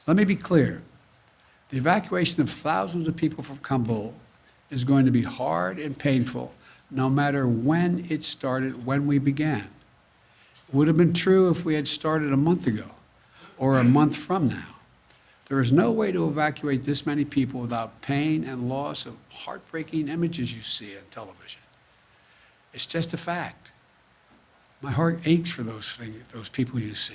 Let me be clear. The evacuation of thousands of people from Kabul is going to be hard and painful no matter when it started, when we began. It would have been true if we had started a month ago or a month from now. There is no way to evacuate this many people without pain and loss of heartbreaking images you see on television. It's just a fact. My heart aches for those people you see.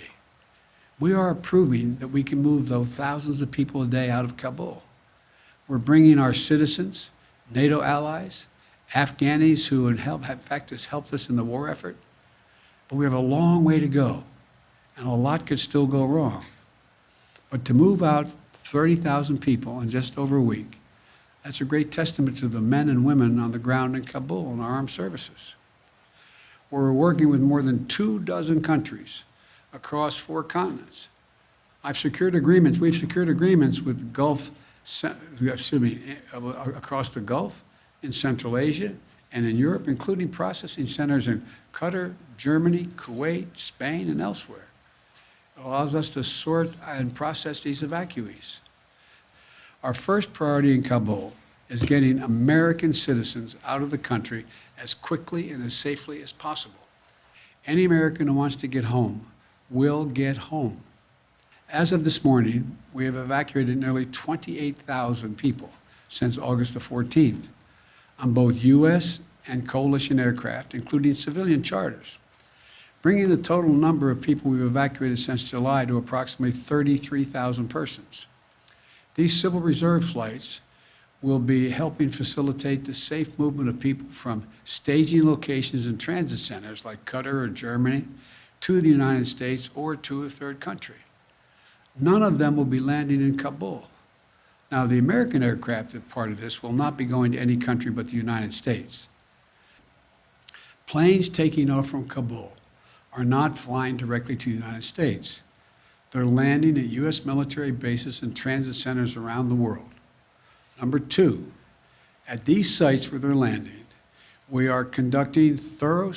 We are proving that we can move those thousands of people a day out of Kabul. We're bringing our citizens, NATO allies, Afghans who in fact has helped us in the war effort, but we have a long way to go, and a lot could still go wrong. But to move out 30,000 people in just over a week, that's a great testament to the men and women on the ground in Kabul and our armed services. We're working with more than 24 countries across 4 continents. We've secured agreements with across the Gulf, in Central Asia, and in Europe, including processing centers in Qatar, Germany, Kuwait, Spain, and elsewhere. It allows us to sort and process these evacuees. Our first priority in Kabul is getting American citizens out of the country as quickly and as safely as possible. Any American who wants to get home will get home. As of this morning, we have evacuated nearly 28,000 people since August the 14th on both U.S. and coalition aircraft, including civilian charters, bringing the total number of people we've evacuated since July to approximately 33,000 persons. These Civil Reserve flights will be helping facilitate the safe movement of people from staging locations and transit centers like Qatar or Germany to the United States or to a third country. None of them will be landing in Kabul. Now, the American aircraft that part of this will not be going to any country but the United States. Planes taking off from Kabul are not flying directly to the United States. They're landing at U.S. military bases and transit centers around the world. Number 2, at these sites where they're landing, we are conducting thorough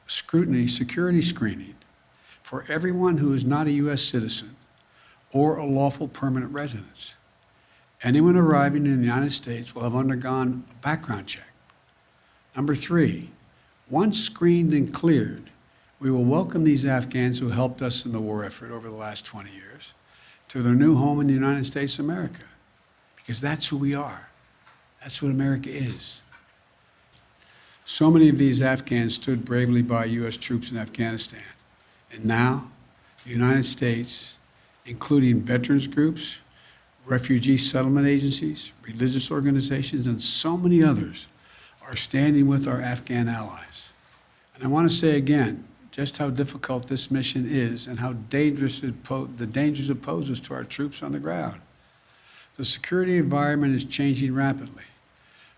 scrutiny, security screening for everyone who is not a U.S. citizen or a lawful permanent resident. Anyone arriving in the United States will have undergone a background check. Number 3, once screened and cleared, we will welcome these Afghans who helped us in the war effort over the last 20 years to their new home in the United States of America, because that's who we are. That's what America is. So many of these Afghans stood bravely by U.S. troops in Afghanistan. And now, the United States, including veterans groups, refugee settlement agencies, religious organizations, and so many others, are standing with our Afghan allies. And I want to say again, just how difficult this mission is and how dangerous the dangers it poses to our troops on the ground. The security environment is changing rapidly.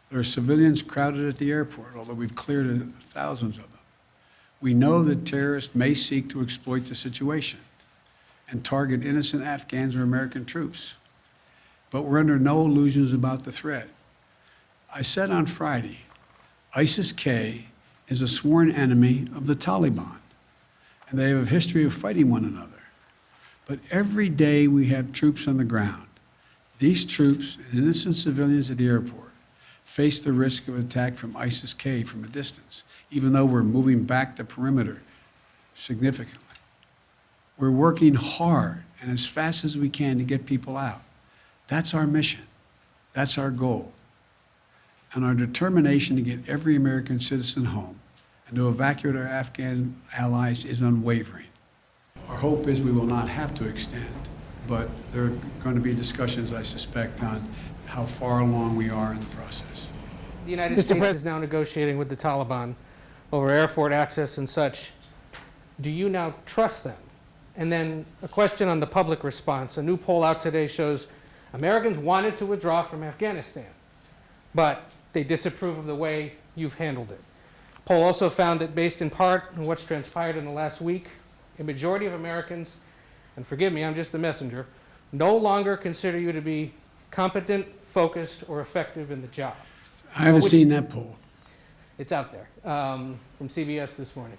There are civilians crowded at the airport, although we've cleared thousands of them. We know that terrorists may seek to exploit the situation and target innocent Afghans or American troops. But we're under no illusions about the threat. I said on Friday, ISIS-K is a sworn enemy of the Taliban, and they have a history of fighting one another. But every day we have troops on the ground. These troops and innocent civilians at the airport face the risk of attack from ISIS-K from a distance, even though we're moving back the perimeter significantly. We're working hard and as fast as we can to get people out. That's our mission. That's our goal. And our determination to get every American citizen home and to evacuate our Afghan allies is unwavering. Our hope is we will not have to extend, but there are going to be discussions, I suspect, on how far along we are in the process. The United States is now negotiating with the Taliban over airport access and such. Do you now trust them? And then a question on the public response. A new poll out today shows Americans wanted to withdraw from Afghanistan, but they disapprove of the way you've handled it. The poll also found that based in part on what's transpired in the last week, a majority of Americans, and forgive me, I'm just the messenger, no longer consider you to be competent, focused, or effective in the job. I haven't seen that poll. It's out there from CBS this morning.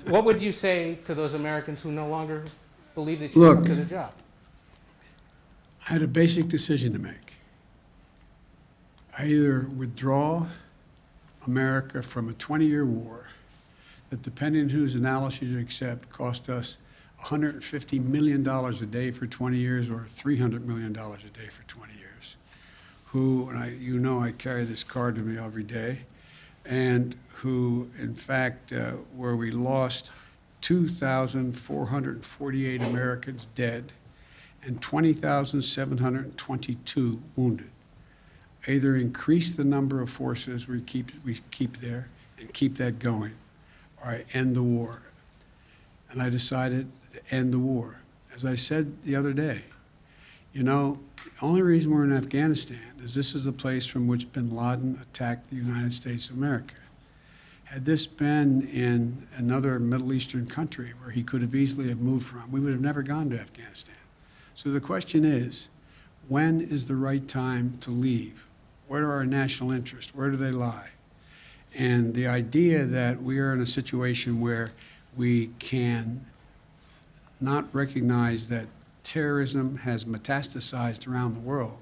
What would you say to those Americans who no longer believe that you're up to the job? I had a basic decision to make. I either withdraw America from a 20-year war that, depending on whose analysis you accept, cost us $150 million a day for 20 years or $300 million a day for 20 years, who, and you know I carry this card with me every day, and who, in fact, where we lost 2,448 Americans dead and 20,722 wounded. Either increase the number of forces we keep there and keep that going, or I end the war. And I decided to end the war. As I said the other day, you know, the only reason we're in Afghanistan is this is the place from which bin Laden attacked the United States of America. Had this been in another Middle Eastern country where he could have easily have moved from, we would have never gone to Afghanistan. So the question is, when is the right time to leave? What are our national interests? Where do they lie? And the idea that we are in a situation where we can not recognize that terrorism has metastasized around the world,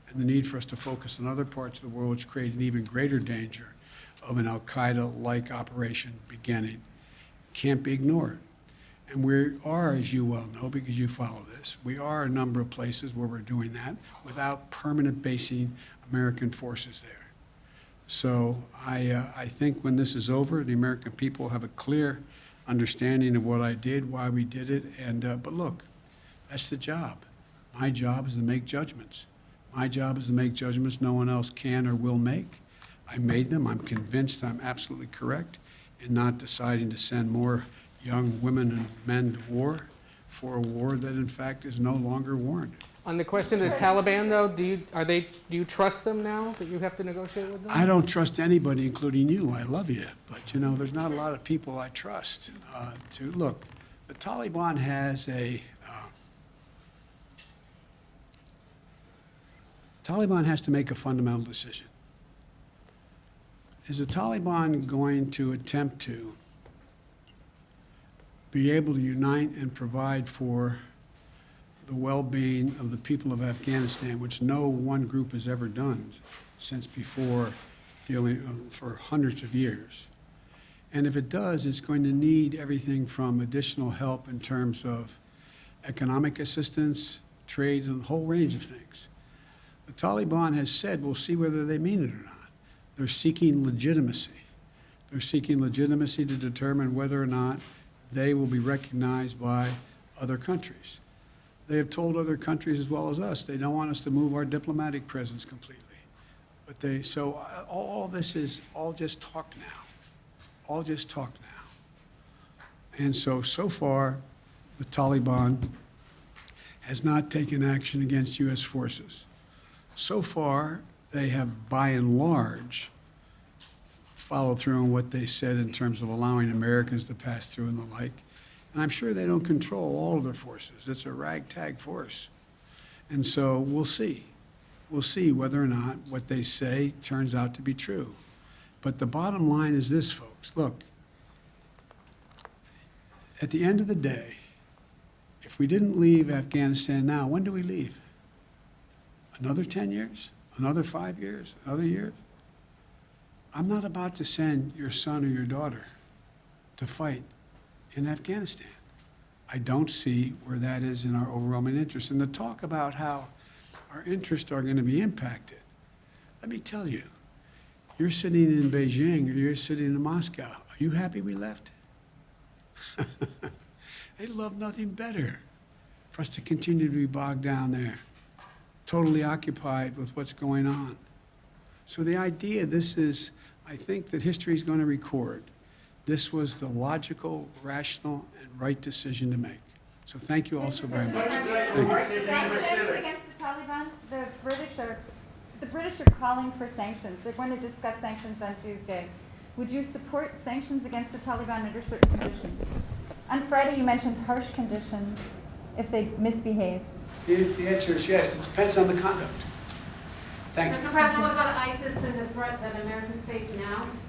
and the need for us to focus on other parts of the world which create an even greater danger of an al-Qaeda-like operation beginning, can't be ignored. And we are, as you well know, because you follow this, we are a number of places where we're doing that without permanent basing American forces there. So I think when this is over, the American people have a clear understanding of what I did, why we did it, and but look, that's the job. My job is to make judgments. My job is to make judgments no one else can or will make. I made them. I'm convinced I'm absolutely correct in not deciding to send more young women and men to war for a war that, in fact, is no longer warranted. On the question of the Taliban, though, do you trust them now that you have to negotiate with them? I don't trust anybody, including you. I love you, but you know, there's not a lot of people I trust. Look, the Taliban has Taliban has to make a fundamental decision. Is the Taliban going to attempt to be able to unite and provide for the well-being of the people of Afghanistan, which no one group has ever done since before, dealing for hundreds of years? And if it does, it's going to need everything from additional help in terms of economic assistance, trade, and a whole range of things. The Taliban has said, we'll see whether they mean it or not. They're seeking legitimacy. They're seeking legitimacy to determine whether or not they will be recognized by other countries. They have told other countries as well as us they don't want us to move our diplomatic presence completely. But so all this is all just talk now. All just talk now. And so far, the Taliban has not taken action against U.S. forces. So far, they have, by and large, followed through on what they said in terms of allowing Americans to pass through and the like. And I'm sure they don't control all of their forces. It's a ragtag force. And so we'll see. We'll see whether or not what they say turns out to be true. But the bottom line is this, folks. Look, at the end of the day, if we didn't leave Afghanistan now, when do we leave? Another 10 years? Another 5 years? Another year? I'm not about to send your son or your daughter to fight in Afghanistan. I don't see where that is in our overwhelming interest. And the talk about how our interests are going to be impacted, let me tell you, you're sitting in Beijing or you're sitting in Moscow. Are you happy we left? They'd love nothing better for us to continue to be bogged down there, totally occupied with what's going on. So the idea, I think that history is going to record, this was the logical, rational, and right decision to make. So thank you all so very much. Thank you. Sanctions against the Taliban, the British are calling for sanctions. They're going to discuss sanctions on Tuesday. Would you support sanctions against the Taliban under certain conditions? On Friday, you mentioned harsh conditions if they misbehave. The answer is yes. It depends on the conduct. Thanks. Mr. President, what about ISIS and the threat that Americans face now?